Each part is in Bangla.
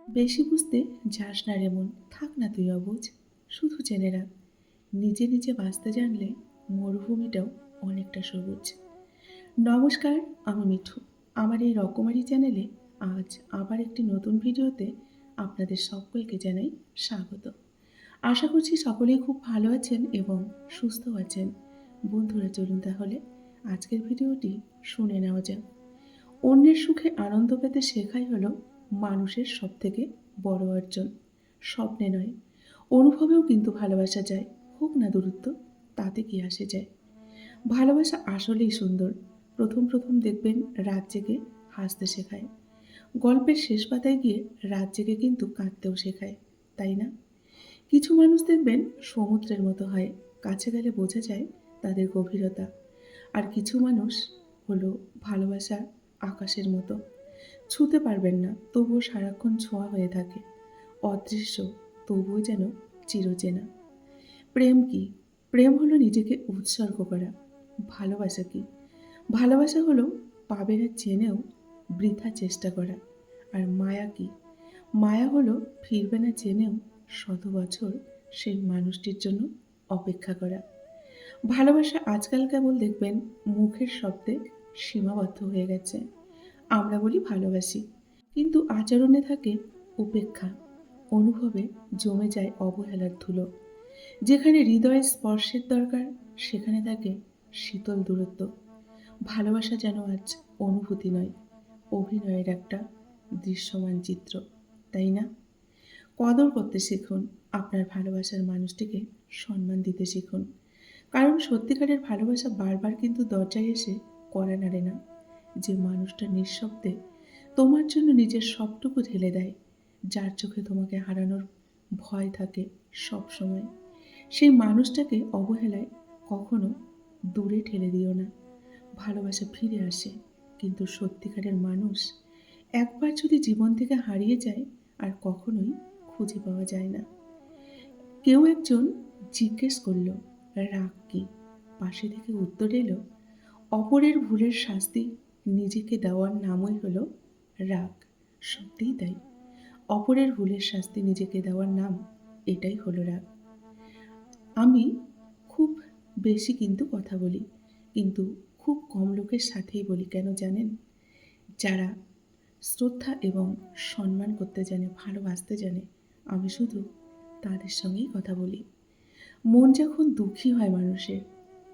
বেশি বুঝতে যাস না রে মন, থাক না তুই অবুঝ। শুধু জেনে রাখ, নিজে নিজে বাঁচতে জানলে মরুভূমিটাও অনেকটা সবুজ। নমস্কার, আমি মিঠু। আমার এই রকমারি চ্যানেলে আজ আবার একটি নতুন ভিডিওতে আপনাদের সকলকে জানাই স্বাগত। আশা করছি সকলেই খুব ভালো আছেন এবং সুস্থ আছেন। বন্ধুরা, চলুন তাহলে আজকের ভিডিওটি শুনে নেওয়া যাক। অন্যের সুখে আনন্দ পেতে শেখাই হলো মানুষের সবথেকে বড় অর্জন। স্বপ্নে নয়, অনুভবেও কিন্তু ভালোবাসা যায়। হোক না দূরত্ব, তাতে কি আসে যায়। ভালোবাসা আসলেই সুন্দর। প্রথম প্রথম দেখবেন রাত জেগে হাসতে শেখায়, গল্পের শেষ পাতায় গিয়ে রাত জেগে কিন্তু কাঁদতেও শেখায়, তাই না? কিছু মানুষ দেখবেন সমুদ্রের মতো হয়, কাছে গেলে বোঝা যায় তাদের গভীরতা। আর কিছু মানুষ হলো ভালোবাসা আকাশের মতো, ছুঁতে পারবেন না তবুও সারাক্ষণ ছোঁয়া হয়ে থাকে, অদৃশ্য তবুও যেন চিরচেনা। প্রেম কি? প্রেম হলো নিজেকে উৎসর্গ করা। ভালোবাসা কি? ভালোবাসা হলো পাবে না জেনেও বৃথা চেষ্টা করা। আর মায়া কি? মায়া হলো ফিরবে না জেনেও শত বছর সেই মানুষটির জন্য অপেক্ষা করা। ভালোবাসা আজকাল কেবল দেখবেন মুখের শব্দে সীমাবদ্ধ হয়ে গেছে। আমরা বলি ভালোবাসি, কিন্তু আচরণে থাকে উপেক্ষা, অনুভবে জমে যায় অবহেলার ধুলো। যেখানে হৃদয়ের স্পর্শের দরকার, সেখানে থাকে শীতল দূরত্ব। ভালোবাসা যেন আজ অনুভূতি নয়, অভিনয়ের একটা দৃশ্যমান চিত্র, তাই না? কদর করতে শিখুন, আপনার ভালোবাসার মানুষটিকে সম্মান দিতে শিখুন। কারণ সত্যিকারের ভালোবাসা বারবার কিন্তু দরজায় এসে কড়া নাড়ে না। যে মানুষটা নিঃশব্দে তোমার জন্য নিজের সবটুকু ঢেলে দেয়, যার চোখে তোমাকে হারানোর ভয় থাকে সব সময়, সেই মানুষটাকে অবহেলায় কখনো দূরে ঠেলে দিও না। ভালোবাসা ফিরে আসে, কিন্তু সত্যিকারের মানুষ একবার যদি জীবন থেকে হারিয়ে যায় আর কখনোই খুঁজে পাওয়া যায় না। কেউ একজন জিজ্ঞেস করল, রাগ কি? পাশে থেকে উত্তর এলো, অপরের ভুলের শাস্তি নিজেকে দেওয়ার নামই হলো রাগ। সত্যিই তাই, অপরের ভুলের শাস্তি নিজেকে দেওয়ার নাম, এটাই হলো রাগ। আমি খুব বেশি কিন্তু কথা বলি, কিন্তু খুব কম লোকের সাথেই বলি, কেন জানেন? যারা শ্রদ্ধা এবং সম্মান করতে জানে, ভালোবাসতে জানে, আমি শুধু তাদের সঙ্গেই কথা বলি। মন যখন দুঃখী হয় মানুষের,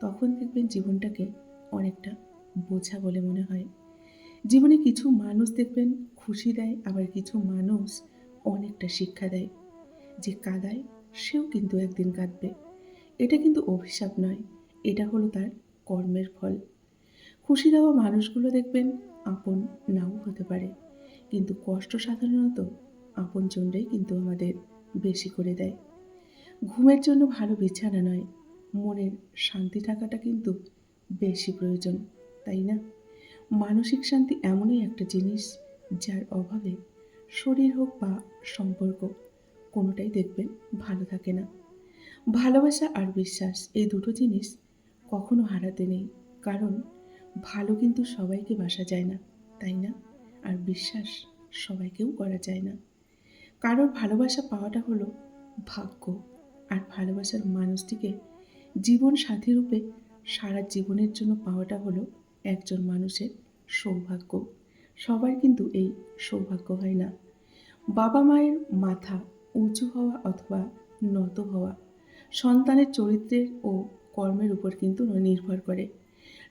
তখন দেখবেন জীবনটাকে অনেকটা বোঝা বলে মনে হয়। জীবনে কিছু মানুষ দেখবেন খুশি দেয়, আবার কিছু মানুষ অনেকটা শিক্ষা দেয়। যে কাঁদায় সেও কিন্তু একদিন কাঁদবে। এটা কিন্তু অভিশাপ নয়, এটা হলো তার কর্মের ফল। খুশি দেওয়া মানুষগুলো দেখবেন আপন নাও হতে পারে, কিন্তু কষ্ট সাধারণত আপনজনরাই কিন্তু আমাদের বেশি করে দেয়। ঘুমের জন্য ভালো বিছানা নয়, মনের শান্তি থাকাটা কিন্তু বেশি প্রয়োজন, তাই না? মানসিক শান্তি এমনই একটা জিনিস, যার অভাবে শরীর হোক বা সম্পর্ক, কোনোটাই দেখবেন ভালো থাকে না। ভালোবাসা আর বিশ্বাস, এই দুটো জিনিস কখনো হারাতে নেই। কারণ ভালো কিন্তু সবাইকে বাসা যায় না, তাই না? আর বিশ্বাস সবাইকেও করা যায় না। কারোর ভালোবাসা পাওয়াটা হলো ভাগ্য, আর ভালোবাসার মানুষটিকে জীবন সাথী রূপে সারা জীবনের জন্য পাওয়াটা হলো একজন মানুষের সৌভাগ্য। সবার কিন্তু এই সৌভাগ্য হয় না। বাবা মায়ের মাথা উঁচু হওয়া অথবা নত হওয়া সন্তানের চরিত্রের ও কর্মের উপর কিন্তু নির্ভর করে।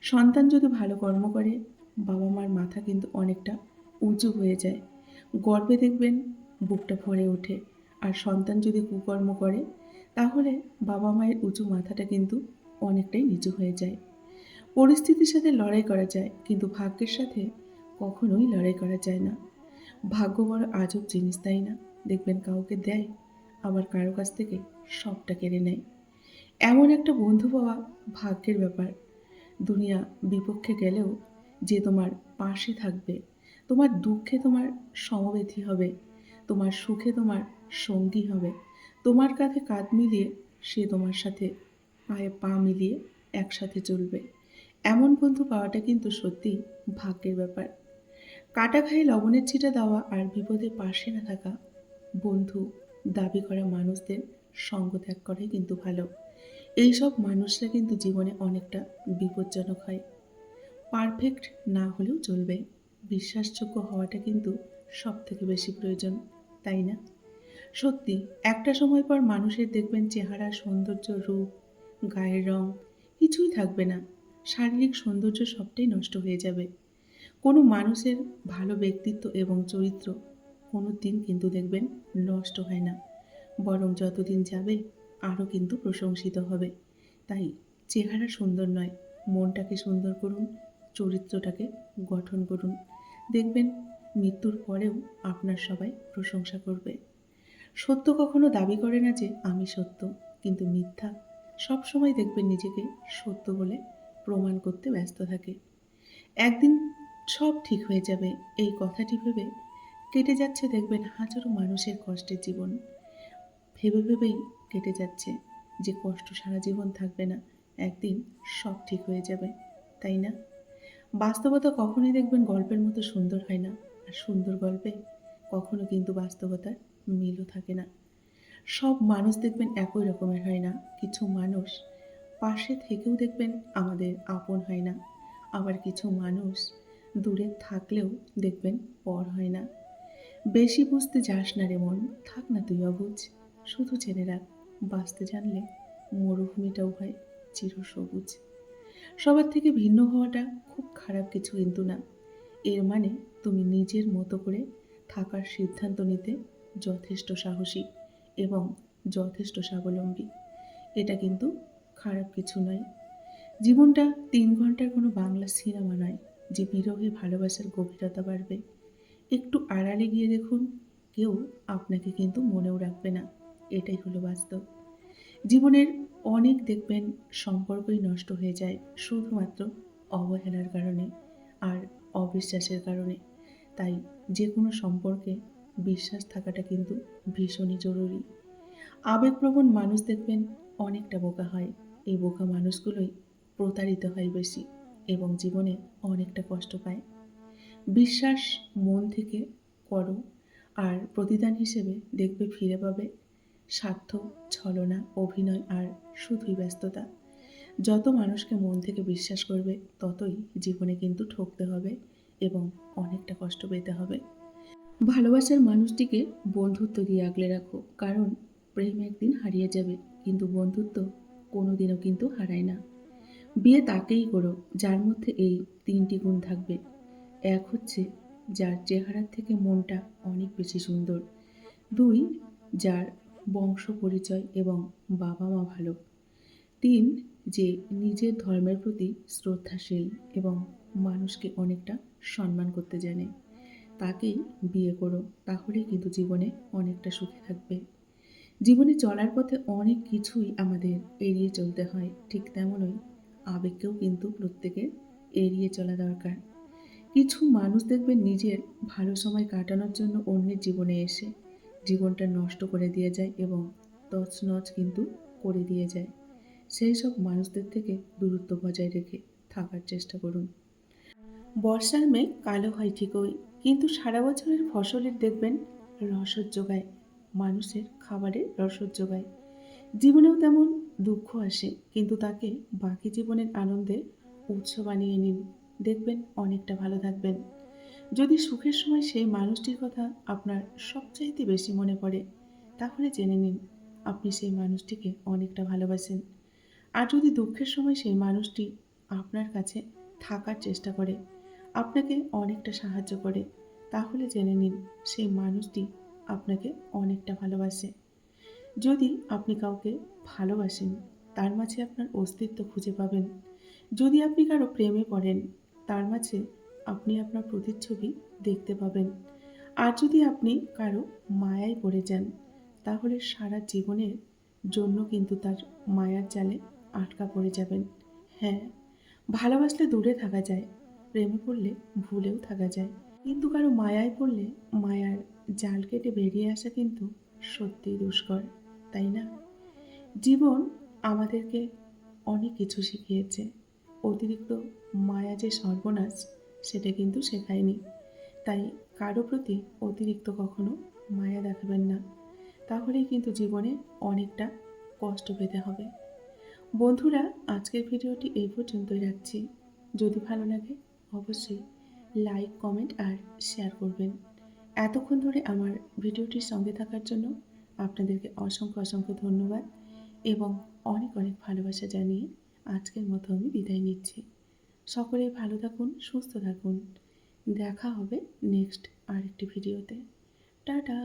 সন্তান যদি ভালো কর্ম করে, বাবা মার মাথা কিন্তু অনেকটা উঁচু হয়ে যায়, গর্বে দেখবেন বুকটা ভরে ওঠে। আর সন্তান যদি কুকর্ম করে, তাহলে বাবা মায়ের উঁচু মাথাটা কিন্তু অনেকটাই নিচু হয়ে যায়। পরিস্থিতির সাথে লড়াই করা যায়, কিন্তু ভাগ্যের সাথে কখনোই লড়াই করা যায় না। ভাগ্য বড় আজব জিনিস, তাই না? দেখবেন কাউকে দেয়, আবার কারো কাছ থেকে সবটা কেড়ে নেয়। এমন একটা বন্ধু পাওয়া ভাগ্যের ব্যাপার। দুনিয়া বিপক্ষে গেলেও যে তোমার পাশে থাকবে, তোমার দুঃখে তোমার সমব্যথী হবে, তোমার সুখে তোমার সঙ্গী হবে, তোমার কাঁধে কাঁধ মিলিয়ে সে তোমার সাথে পায়ে পা মিলিয়ে একসাথে চলবে। এমন বন্ধু পাওয়াটা কিন্তু সত্যিই ভাগ্যের ব্যাপার। কাটা ঘায়ে লবণের ছিটা দেওয়া আর বিপদে পাশে না থাকা, বন্ধু দাবি করা মানুষদের সঙ্গ ত্যাগ করাই কিন্তু ভালো। এইসব মানুষরা কিন্তু জীবনে অনেকটা বিপজ্জনক হয়। পারফেক্ট না হলেও চলবে, বিশ্বাসযোগ্য হওয়াটা কিন্তু সবথেকে বেশি প্রয়োজন, তাই না? সত্যি, একটা সময় পর মানুষের দেখবেন চেহারা, সৌন্দর্য, রূপ, গায়ের রং কিছুই থাকবে না। শারীরিক সৌন্দর্য সবটাই নষ্ট হয়ে যাবে। কোনো মানুষের ভালো ব্যক্তিত্ব এবং চরিত্র কোনো দিন কিন্তু দেখবেন নষ্ট হয় না। বরং যতদিন যাবে আরও কিন্তু প্রশংসিত হবে। তাই চেহারা সুন্দর নয়, মনটাকে সুন্দর করুন, চরিত্রটাকে গঠন করুন। দেখবেন মৃত্যুর পরেও আপনার সবাই প্রশংসা করবে। সত্য কখনো দাবি করে না যে আমি সত্য, কিন্তু মিথ্যা সবসময় দেখবেন নিজেকে সত্য বলে প্রমাণ করতে ব্যস্ত থাকে। একদিন সব ঠিক হয়ে যাবে, এই কথাটি ভেবে কেটে যাচ্ছে দেখবেন হাজারো মানুষের কষ্টের জীবন। ভেবে ভেবেই কেটে যাচ্ছে যে কষ্ট সারা জীবন থাকবে না, একদিন সব ঠিক হয়ে যাবে, তাই না? বাস্তবতা কখনোই দেখবেন গল্পের মতো সুন্দর হয় না, আর সুন্দর গল্পে কখনো কিন্তু বাস্তবতার মিলও থাকে না। সব মানুষ দেখবেন একই রকমের হয় না। কিছু মানুষ পাশে থেকেও দেখবেন আমাদের আপন হয় না। আবার কিছু মানুষ দূরে থাকলেও দেখবেন পর হয় না। বেশি বুঝতে যাস না রে মন, থাক না তুই অবুঝ। শুধু জেনে রাখ, বাঁচতে জানলে মরুভূমিটাও হয় চিরসবুজ। সবার থেকে ভিন্ন হওয়াটা খুব খারাপ কিছু কিন্তু না। এর মানে তুমি নিজের মতো করে থাকার সিদ্ধান্ত নিতে যথেষ্ট সাহসী এবং যথেষ্ট স্বাবলম্বী। এটা কিন্তু খারাপ কিছু নয়। জীবনটা ৩ ঘন্টার কোনো বাংলা সিনেমা নয় যে বিরহে ভালোবাসার গভীরতা বাড়বে। একটু আড়ালে গিয়ে দেখুন, কেউ আপনাকে কিন্তু মনেও রাখবে না। এটাই হলো বাস্তব। জীবনের অনেক দেখবেন সম্পর্কই নষ্ট হয়ে যায় শুধুমাত্র অবহেলার কারণে আর অবিশ্বাসের কারণে। তাই যে কোনো সম্পর্কে বিশ্বাস থাকাটা কিন্তু ভীষণই জরুরি। আবেগপ্রবণ মানুষ দেখবেন অনেকটা বোকা হয়। এই বোকা মানুষগুলোই প্রতারিত হয় বেশি এবং জীবনে অনেকটা কষ্ট পায়। বিশ্বাস মন থেকে করো, আর প্রতিদান হিসেবে দেখবে ফিরে পাবে স্বার্থ, ছলনা, অভিনয় আর শুধুই ব্যস্ততা। যত মানুষকে মন থেকে বিশ্বাস করবে ততই জীবনে কিন্তু ঠকতে হবে এবং অনেকটা কষ্ট পেতে হবে। ভালোবাসার মানুষটিকে বন্ধুত্ব দিয়ে আগলে রাখো, কারণ প্রেম একদিন হারিয়ে যাবে, কিন্তু বন্ধুত্ব কোনোদিনও কিন্তু হারায় না। বিয়ে তাকেই করো যার মধ্যে এই ৩টি গুণ থাকবে। এক হচ্ছে যার চেহারার থেকে মনটা অনেক বেশি সুন্দর। ২, যার বংশ পরিচয় এবং বাবা মা ভালো। ৩, যে নিজের ধর্মের প্রতি শ্রদ্ধাশীল এবং মানুষকে অনেকটা সম্মান করতে জানে। তাকেই বিয়ে করো, তাহলেই কিন্তু জীবনে অনেকটা সুখে থাকবে। জীবনে চলার পথে অনেক কিছুই আমাদের এড়িয়ে চলতে হয়, ঠিক তেমনই আবেগকেও কিন্তু প্রত্যেকের এড়িয়ে চলা দরকার। কিছু মানুষ দেখবেন নিজের ভালো সময় কাটানোর জন্য অন্যের জীবনে এসে জীবনটা নষ্ট করে দিয়ে যায় এবং তছনছ কিন্তু করে দিয়ে যায়। সেই সব মানুষদের থেকে দূরত্ব বজায় রেখে থাকার চেষ্টা করুন। বর্ষার মেঘ কালো হয় ঠিকই, কিন্তু সারা বছরের ফসলের দেখবেন রসদ যোগায়, মানুষের খাবারের রসদ যোগায়। জীবনেও তেমন দুঃখ আসে, কিন্তু তাকে বাকি জীবনের আনন্দের উৎস বানিয়ে নিন, দেখবেন অনেকটা ভালো থাকবেন। যদি সুখের সময় সেই মানুষটির কথা আপনার সবচাইতে বেশি মনে পড়ে, তাহলে জেনে নিন আপনি সেই মানুষটিকে অনেকটা ভালোবাসেন। আর যদি দুঃখের সময় সেই মানুষটি আপনার কাছে থাকার চেষ্টা করে, আপনাকে অনেকটা সাহায্য করে, তাহলে জেনে নিন সেই মানুষটি আপনাকে অনেকটা ভালোবাসে। যদি আপনি কাউকে ভালোবাসেন, তার মাঝে আপনার অস্তিত্ব খুঁজে পাবেন। যদি আপনি কারো প্রেমে পড়েন, তার মাঝে আপনি আপনার প্রতিচ্ছবি দেখতে পাবেন। আর যদি আপনি কারো মায়ায় পড়ে যান, তাহলে সারা জীবনের জন্য কিন্তু তার মায়ার জালে আটকা পড়ে যাবেন। হ্যাঁ, ভালোবাসলে দূরে থাকা যায়, প্রেমে পড়লে ভুলেও থাকা যায়, কিন্তু কারো মায়ায় পড়লে মায়ার জাল কেটে বেরিয়ে আসা কিন্তু সত্যিই দুষ্কর, তাই না? জীবন আমাদেরকে অনেক কিছু শিখিয়েছে। অতিরিক্ত মায়া যে সর্বনাশ, সেটা কিন্তু শেখায়নি। তাই কারো প্রতি অতিরিক্ত কখনো মায়া দেখাবেন না, তাহলেই কিন্তু জীবনে অনেকটা কষ্ট পেতে হবে। বন্ধুরা, আজকের ভিডিওটি এই পর্যন্তই রাখছি। যদি ভালো লাগে অবশ্যই লাইক, কমেন্ট আর শেয়ার করবেন। এতক্ষণ ধরে আমার ভিডিওটির সঙ্গে থাকার জন্য আপনাদেরকে অসংখ্য অসংখ্য ধন্যবাদ এবং অনেক অনেক ভালোবাসা জানিয়ে আজকের মতো আমি বিদায় নিচ্ছি। সকলেই ভালো থাকুন, সুস্থ থাকুন। দেখা হবে নেক্সট আরেকটি ভিডিওতে। টাটা।